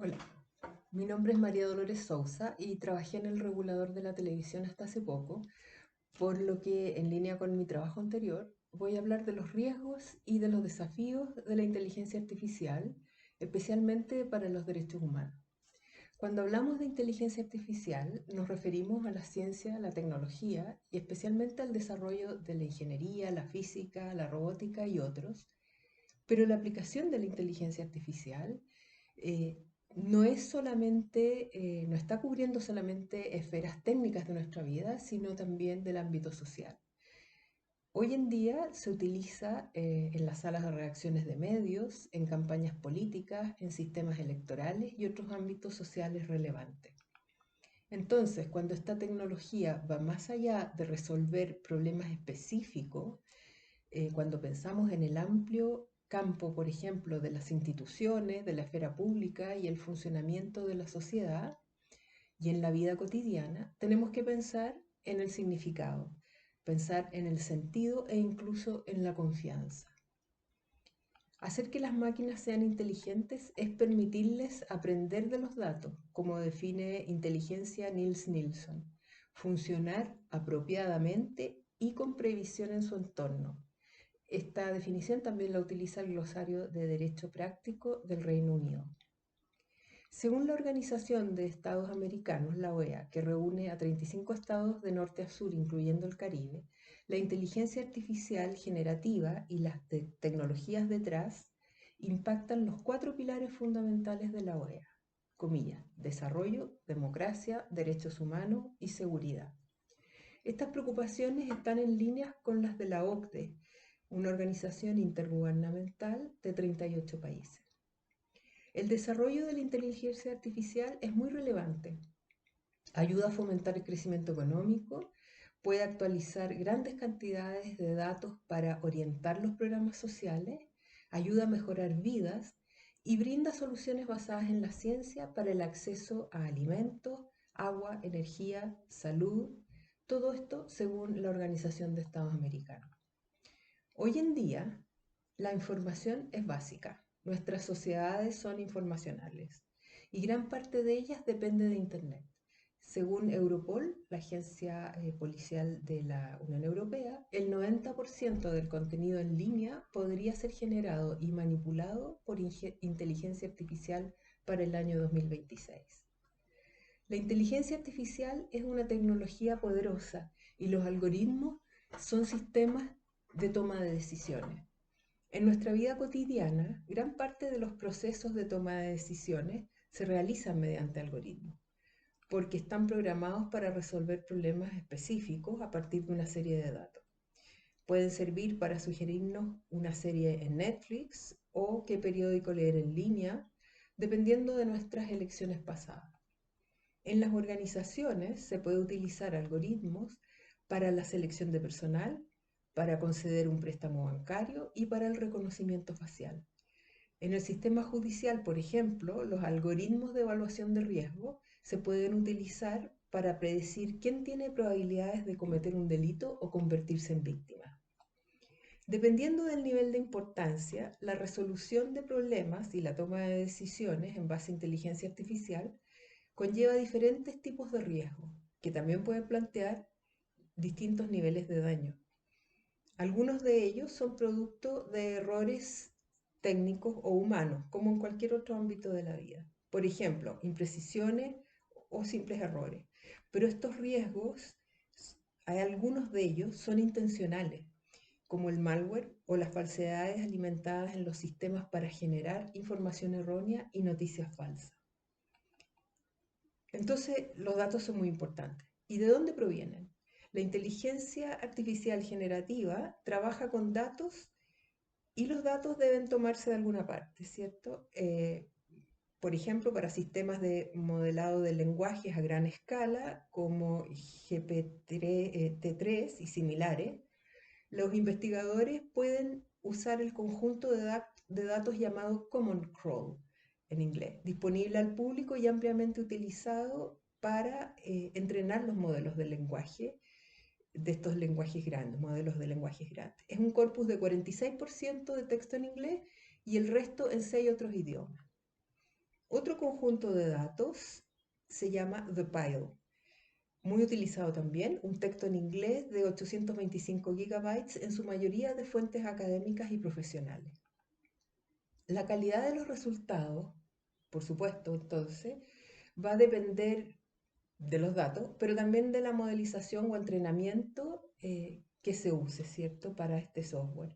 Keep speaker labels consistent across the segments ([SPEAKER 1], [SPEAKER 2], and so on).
[SPEAKER 1] Hola, mi nombre es María Dolores Sousa y trabajé en el regulador de la televisión hasta hace poco, por lo que en línea con mi trabajo anterior voy a hablar de los riesgos y de los desafíos de la inteligencia artificial, especialmente para los derechos humanos. Cuando hablamos de inteligencia artificial nos referimos a la ciencia, la tecnología y especialmente al desarrollo de la ingeniería, la física, la robótica y otros, pero la aplicación de la inteligencia artificial eh, no es solamente, no está cubriendo solamente esferas técnicas de nuestra vida, sino también del ámbito social. Hoy en día se utiliza en las salas de redacciones de medios, en campañas políticas, en sistemas electorales y otros ámbitos sociales relevantes. Entonces, cuando esta tecnología va más allá de resolver problemas específicos, cuando pensamos en el amplio campo, por ejemplo, de las instituciones, de la esfera pública y el funcionamiento de la sociedad y en la vida cotidiana, tenemos que pensar en el significado, pensar en el sentido e incluso en la confianza. Hacer que las máquinas sean inteligentes es permitirles aprender de los datos, como define inteligencia Niels Nilsson, funcionar apropiadamente y con previsión en su entorno. Esta definición también la utiliza el glosario de Derecho Práctico del Reino Unido. Según la Organización de Estados Americanos, la OEA, que reúne a 35 estados de norte a sur, incluyendo el Caribe, la inteligencia artificial generativa y las tecnologías detrás impactan los cuatro pilares fundamentales de la OEA, comillas, desarrollo, democracia, derechos humanos y seguridad. Estas preocupaciones están en línea con las de la OCDE, una organización intergubernamental de 38 países. El desarrollo de la inteligencia artificial es muy relevante. Ayuda a fomentar el crecimiento económico, puede actualizar grandes cantidades de datos para orientar los programas sociales, ayuda a mejorar vidas y brinda soluciones basadas en la ciencia para el acceso a alimentos, agua, energía, salud, todo esto según la Organización de Estados Americanos. Hoy en día, la información es básica. Nuestras sociedades son informacionales y gran parte de ellas depende de Internet. Según Europol, la agencia policial de la Unión Europea, el 90% del contenido en línea podría ser generado y manipulado por inteligencia artificial para el año 2026. La inteligencia artificial es una tecnología poderosa y los algoritmos son sistemas de toma de decisiones. En nuestra vida cotidiana, gran parte de los procesos de toma de decisiones se realizan mediante algoritmos, porque están programados para resolver problemas específicos a partir de una serie de datos. Pueden servir para sugerirnos una serie en Netflix o qué periódico leer en línea, dependiendo de nuestras elecciones pasadas. En las organizaciones se puede utilizar algoritmos para la selección de personal, para conceder un préstamo bancario y para el reconocimiento facial. En el sistema judicial, por ejemplo, los algoritmos de evaluación de riesgo se pueden utilizar para predecir quién tiene probabilidades de cometer un delito o convertirse en víctima. Dependiendo del nivel de importancia, la resolución de problemas y la toma de decisiones en base a inteligencia artificial conlleva diferentes tipos de riesgo, que también pueden plantear distintos niveles de daño. Algunos de ellos son producto de errores técnicos o humanos, como en cualquier otro ámbito de la vida. Por ejemplo, imprecisiones o simples errores. Pero estos riesgos, hay algunos de ellos son intencionales, como el malware o las falsedades alimentadas en los sistemas para generar información errónea y noticias falsas. Entonces, los datos son muy importantes. ¿Y de dónde provienen? La inteligencia artificial generativa trabaja con datos y los datos deben tomarse de alguna parte, ¿cierto? Por ejemplo, para sistemas de modelado de lenguajes a gran escala, como GPT-3 y similares, los investigadores pueden usar el conjunto de datos llamado Common Crawl, en inglés, disponible al público y ampliamente utilizado para entrenar los modelos de lenguaje de estos lenguajes grandes, modelos de lenguajes grandes. Es un corpus de 46% de texto en inglés y el resto en 6 otros idiomas. Otro conjunto de datos se llama The Pile, muy utilizado también, un texto en inglés de 825 gigabytes, en su mayoría de fuentes académicas y profesionales. La calidad de los resultados, por supuesto, entonces, va a depender de los datos, pero también de la modelización o entrenamiento que se use, ¿cierto?, para este software.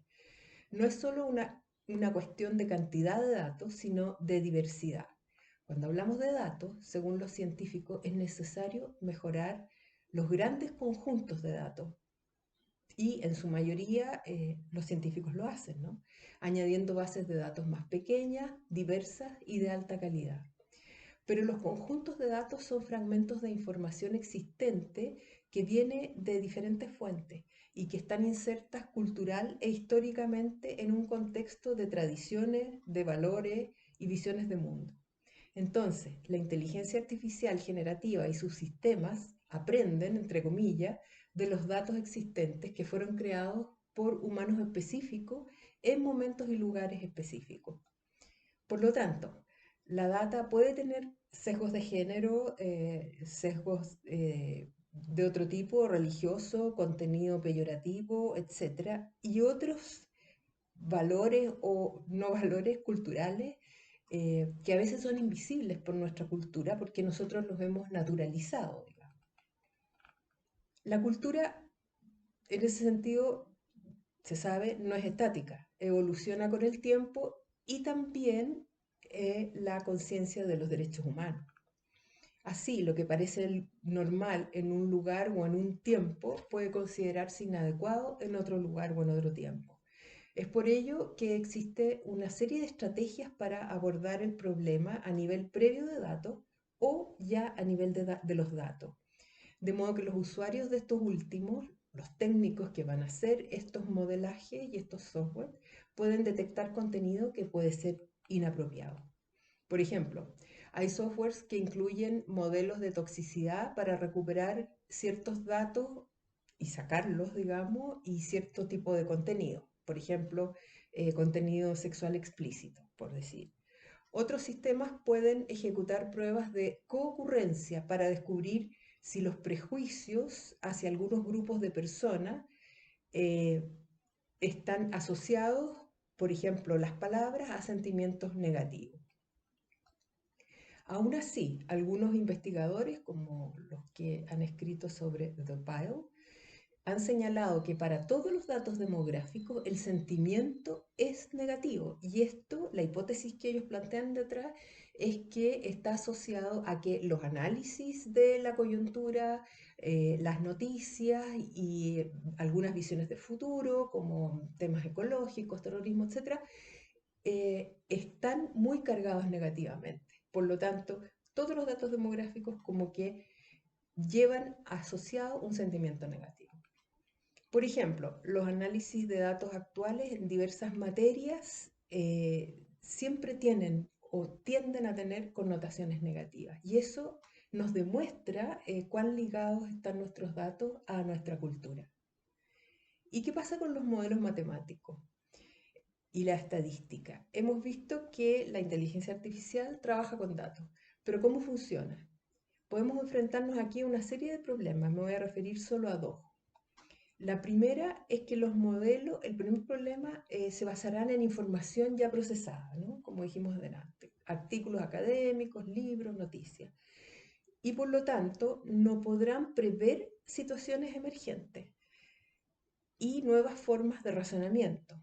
[SPEAKER 1] No es solo una cuestión de cantidad de datos, sino de diversidad. Cuando hablamos de datos, según los científicos, es necesario mejorar los grandes conjuntos de datos. Y en su mayoría los científicos lo hacen, ¿no? Añadiendo bases de datos más pequeñas, diversas y de alta calidad. Pero los conjuntos de datos son fragmentos de información existente que viene de diferentes fuentes y que están insertas cultural e históricamente en un contexto de tradiciones, de valores y visiones de mundo. Entonces, la inteligencia artificial generativa y sus sistemas aprenden, entre comillas, de los datos existentes que fueron creados por humanos específicos en momentos y lugares específicos. Por lo tanto, la data puede tener sesgos de género, sesgos de otro tipo, religioso, contenido peyorativo, etcétera, y otros valores o no valores culturales que a veces son invisibles por nuestra cultura porque nosotros los hemos naturalizado, digamos. La cultura, en ese sentido, se sabe, no es estática, evoluciona con el tiempo y también la conciencia de los derechos humanos. Así, lo que parece normal en un lugar o en un tiempo puede considerarse inadecuado en otro lugar o en otro tiempo. Es por ello que existe una serie de estrategias para abordar el problema a nivel previo de datos o ya a nivel de los datos. De modo que los usuarios de estos últimos, los técnicos que van a hacer estos modelajes y estos software, pueden detectar contenido que puede ser inapropiado. Por ejemplo, hay softwares que incluyen modelos de toxicidad para recuperar ciertos datos y sacarlos, digamos, y cierto tipo de contenido. Por ejemplo, contenido sexual explícito, por decir. Otros sistemas pueden ejecutar pruebas de coocurrencia para descubrir si los prejuicios hacia algunos grupos de personas eh, están asociados, por ejemplo, las palabras a sentimientos negativos. Aún así, algunos investigadores, como los que han escrito sobre The Pile, han señalado que para todos los datos demográficos el sentimiento es negativo y esto, la hipótesis que ellos plantean detrás, es que está asociado a que los análisis de la coyuntura, las noticias y algunas visiones de futuro, como temas ecológicos, terrorismo, etcétera, están muy cargados negativamente. Por lo tanto, todos los datos demográficos como que llevan asociado un sentimiento negativo. Por ejemplo, los análisis de datos actuales en diversas materias siempre tienen o tienden a tener connotaciones negativas y eso nos demuestra cuán ligados están nuestros datos a nuestra cultura. ¿Y qué pasa con los modelos matemáticos y la estadística? Hemos visto que la inteligencia artificial trabaja con datos, pero ¿cómo funciona? Podemos enfrentarnos aquí a una serie de problemas, me voy a referir solo a dos. La primera es que los modelos, el primer problema, se basarán en información ya procesada, ¿no? Como dijimos delante, artículos académicos, libros, noticias. Y por lo tanto, no podrán prever situaciones emergentes y nuevas formas de razonamiento,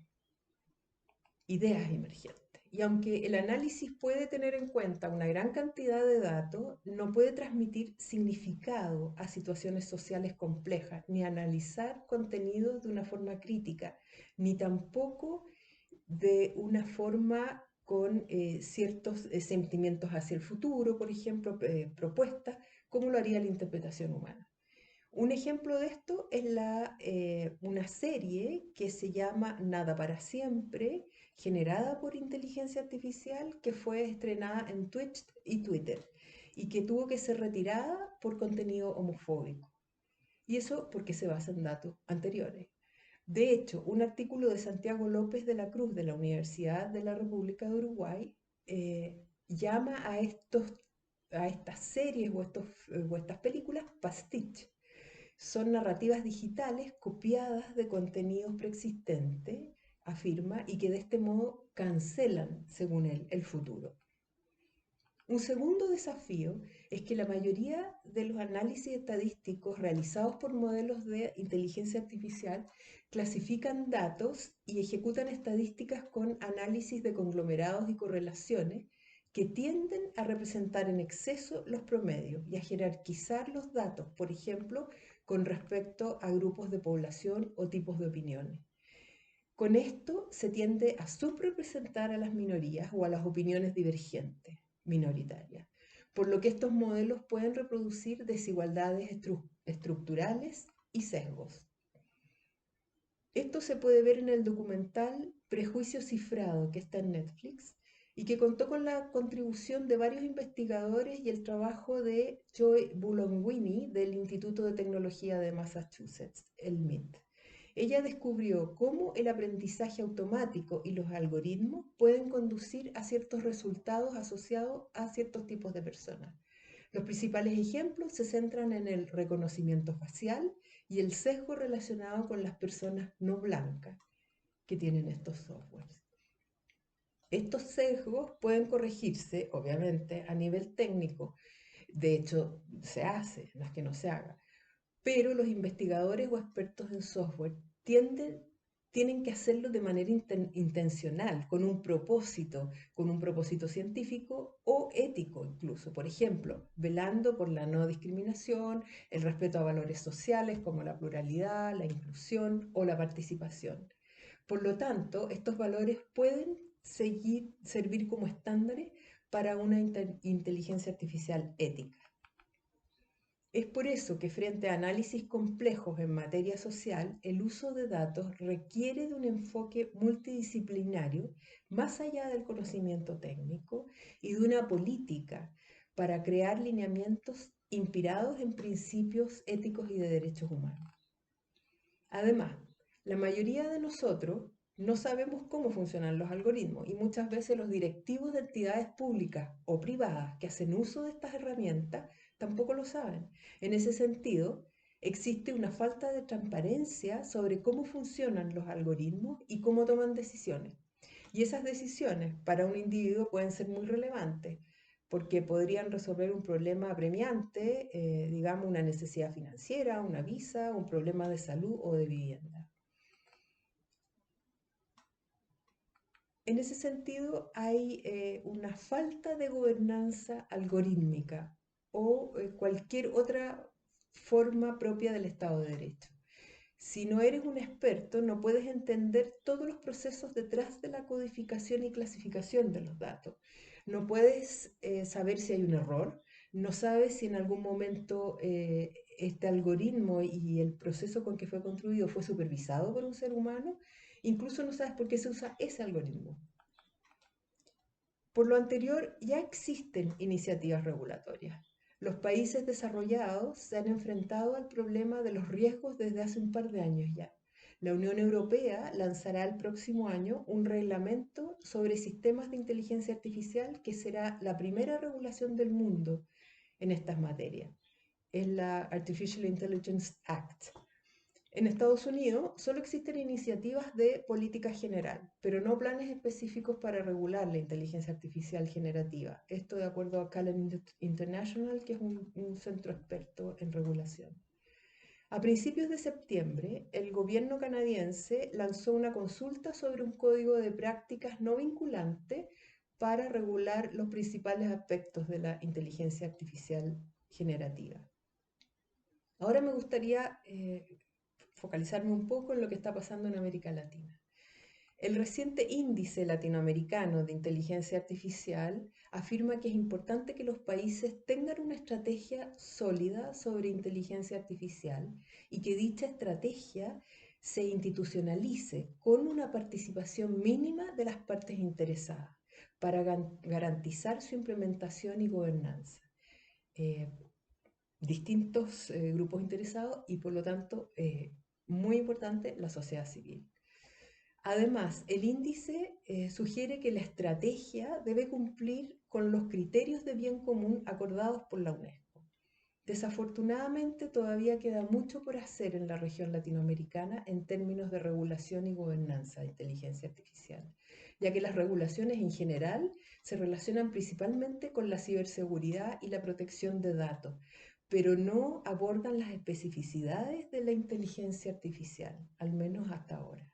[SPEAKER 1] ideas emergentes. Y aunque el análisis puede tener en cuenta una gran cantidad de datos, no puede transmitir significado a situaciones sociales complejas, ni analizar contenidos de una forma crítica, ni tampoco de una forma con ciertos sentimientos hacia el futuro, por ejemplo, propuestas, como lo haría la interpretación humana. Un ejemplo de esto es una serie que se llama Nada para Siempre, generada por inteligencia artificial, que fue estrenada en Twitch y Twitter y que tuvo que ser retirada por contenido homofóbico. Y eso porque se basa en datos anteriores. De hecho, un artículo de Santiago López de la Cruz de la Universidad de la República de Uruguay llama a estas series o estas películas pastiche. Son narrativas digitales copiadas de contenidos preexistentes, afirma, y que de este modo cancelan, según él, el futuro. Un segundo desafío es que la mayoría de los análisis estadísticos realizados por modelos de inteligencia artificial clasifican datos y ejecutan estadísticas con análisis de conglomerados y correlaciones que tienden a representar en exceso los promedios y a jerarquizar los datos, por ejemplo, con respecto a grupos de población o tipos de opiniones. Con esto se tiende a subrepresentar a las minorías o a las opiniones divergentes, minoritarias, por lo que estos modelos pueden reproducir desigualdades estructurales y sesgos. Esto se puede ver en el documental Prejuicio Cifrado, que está en Netflix, y que contó con la contribución de varios investigadores y el trabajo de Joy Buolamwini del Instituto de Tecnología de Massachusetts, el MIT. Ella descubrió cómo el aprendizaje automático y los algoritmos pueden conducir a ciertos resultados asociados a ciertos tipos de personas. Los principales ejemplos se centran en el reconocimiento facial y el sesgo relacionado con las personas no blancas que tienen estos softwares. Estos sesgos pueden corregirse, obviamente, a nivel técnico. De hecho, se hace, no es que no se haga. Pero los investigadores o expertos en software tienen que hacerlo de manera intencional, con un propósito científico o ético incluso. Por ejemplo, velando por la no discriminación, el respeto a valores sociales como la pluralidad, la inclusión o la participación. Por lo tanto, estos valores pueden servir como estándares para una inteligencia artificial ética. Es por eso que frente a análisis complejos en materia social, el uso de datos requiere de un enfoque multidisciplinario más allá del conocimiento técnico y de una política para crear lineamientos inspirados en principios éticos y de derechos humanos. Además, la mayoría de nosotros no sabemos cómo funcionan los algoritmos y muchas veces los directivos de entidades públicas o privadas que hacen uso de estas herramientas tampoco lo saben. En ese sentido, existe una falta de transparencia sobre cómo funcionan los algoritmos y cómo toman decisiones. Y esas decisiones para un individuo pueden ser muy relevantes porque podrían resolver un problema apremiante, digamos una necesidad financiera, una visa, un problema de salud o de vivienda. En ese sentido, hay una falta de gobernanza algorítmica o cualquier otra forma propia del Estado de Derecho. Si no eres un experto, no puedes entender todos los procesos detrás de la codificación y clasificación de los datos. No puedes saber si hay un error, no sabes si en algún momento este algoritmo y el proceso con que fue construido fue supervisado por un ser humano, incluso no sabes por qué se usa ese algoritmo. Por lo anterior, ya existen iniciativas regulatorias. Los países desarrollados se han enfrentado al problema de los riesgos desde hace un par de años ya. La Unión Europea lanzará el próximo año un reglamento sobre sistemas de inteligencia artificial que será la primera regulación del mundo en estas materias. Es la Artificial Intelligence Act. En Estados Unidos solo existen iniciativas de política general, pero no planes específicos para regular la inteligencia artificial generativa. Esto de acuerdo a Callen International, que es un centro experto en regulación. A principios de septiembre, el gobierno canadiense lanzó una consulta sobre un código de prácticas no vinculante para regular los principales aspectos de la inteligencia artificial generativa. Ahora me gustaría focalizarme un poco en lo que está pasando en América Latina. El reciente índice latinoamericano de inteligencia artificial afirma que es importante que los países tengan una estrategia sólida sobre inteligencia artificial y que dicha estrategia se institucionalice con una participación mínima de las partes interesadas para garantizar su implementación y gobernanza. Distintos grupos interesados y por lo tanto muy importante, la sociedad civil. Además, el índice sugiere que la estrategia debe cumplir con los criterios de bien común acordados por la UNESCO. Desafortunadamente, todavía queda mucho por hacer en la región latinoamericana en términos de regulación y gobernanza de inteligencia artificial, ya que las regulaciones en general se relacionan principalmente con la ciberseguridad y la protección de datos, pero no abordan las especificidades de la inteligencia artificial, al menos hasta ahora.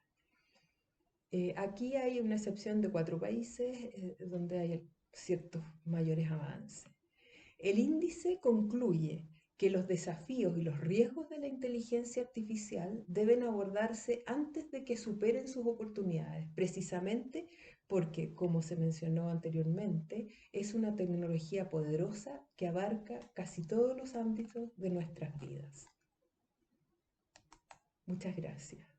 [SPEAKER 1] Aquí hay una excepción de 4 países donde hay ciertos mayores avances. El índice concluye que los desafíos y los riesgos de la inteligencia artificial deben abordarse antes de que superen sus oportunidades, precisamente porque, como se mencionó anteriormente, es una tecnología poderosa que abarca casi todos los ámbitos de nuestras vidas. Muchas gracias.